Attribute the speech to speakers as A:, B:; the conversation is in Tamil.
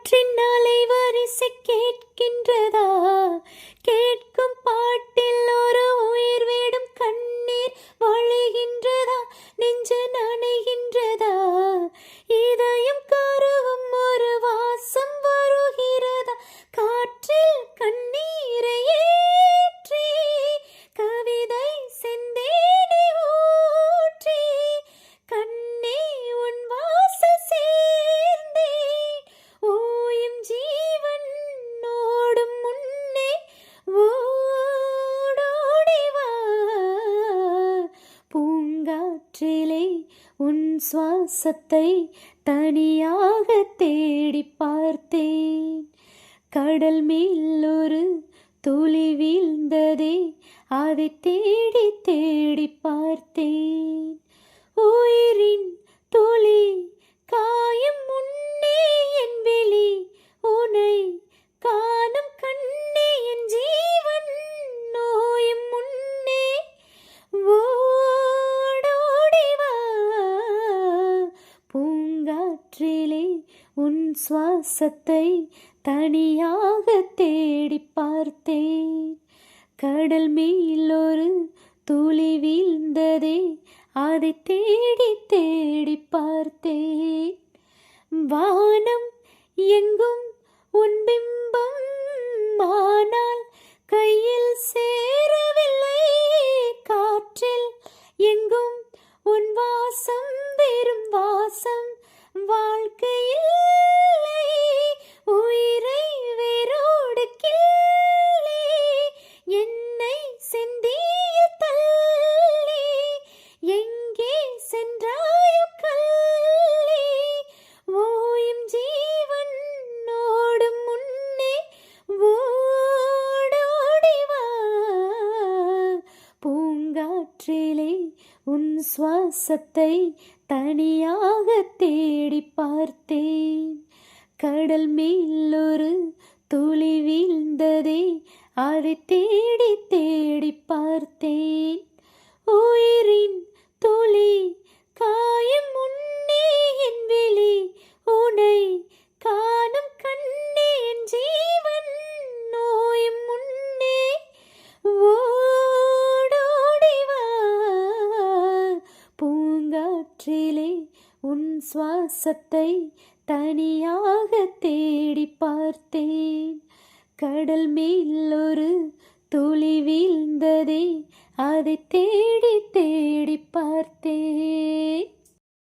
A: காற்றின் அலைவரிசை கேட்கின்றதா? கேட்கும் பாட்டில் ஒரு உயிர் விடும் கண்ணீர் வழிகின்றதா? நெஞ்சு நனைகின்றதா? இதயம் கருகும் ஒரு வாசம் வருகிறதா? காற்றில் கண்ணீரை ஏற்றி கவிதை செந்தேனை ஊற்றி கண்ணே உன் வாசல் சேர்ந்தேன். ஓயும் ஜீவன் ஓடும் முன்னே ஓடோடிவா. பூங்காற்றிலே உன் சுவாசத்தை தனியாக தேடி பார்த்தேன். கடல் மேல் ஒரு துளி வீழ்ந்ததே, அதை தேடி தேடி பார்த்தேன். உயிரின் துளி காயும் முன்னே என் விழி உனை காணும் கண்ணே. என் ஜீவன் நோயும் முன்னே ஓடோடிவா. பூங்காற்றிலே உன் சுவாசத்தை தனியாக தேடி பார்த்தேன். கடல் மேல் ஒரு துளி வீழ்ந்ததே, அதை தேடி தேடி பார்த்தேன். வானம் எங்கும் உன் பிம்பம், ஆனால் கையில் சேரவில்லை. காற்றில் எங்கும் உன் வாசம், வெறும் வாசம் வாழ்க்கையில். உயிரை வேரோடு கிள்ளி என்னை செந்திய தள்ளி எங்கே சென்றாயோ கள்ளி. ஓயும் ஜீவன் ஓடும் முன்னே ஓடோடிவா. பூங்காற்றிலே உன் சுவாசத்தை தனியாக தேடி பார்த்தேன். கடல் மேல் ஒரு துளி வீழ்ந்ததே, அதை தேடி தேடி பார்த்தேன். உயிரின் துளி காயும் முன்னே என் விழி உனை காணும் கண்ணே. என் ஜீவன் நோயும் முன்னே ஓடோடிவா. பூங்காற்றிலே உன் சுவாசத்தை தனியாக தேடி பார்த்தேன். கடல் மேல் ஒரு துளி வீழ்ந்ததே, அதை தேடி தேடி பார்த்தேன்.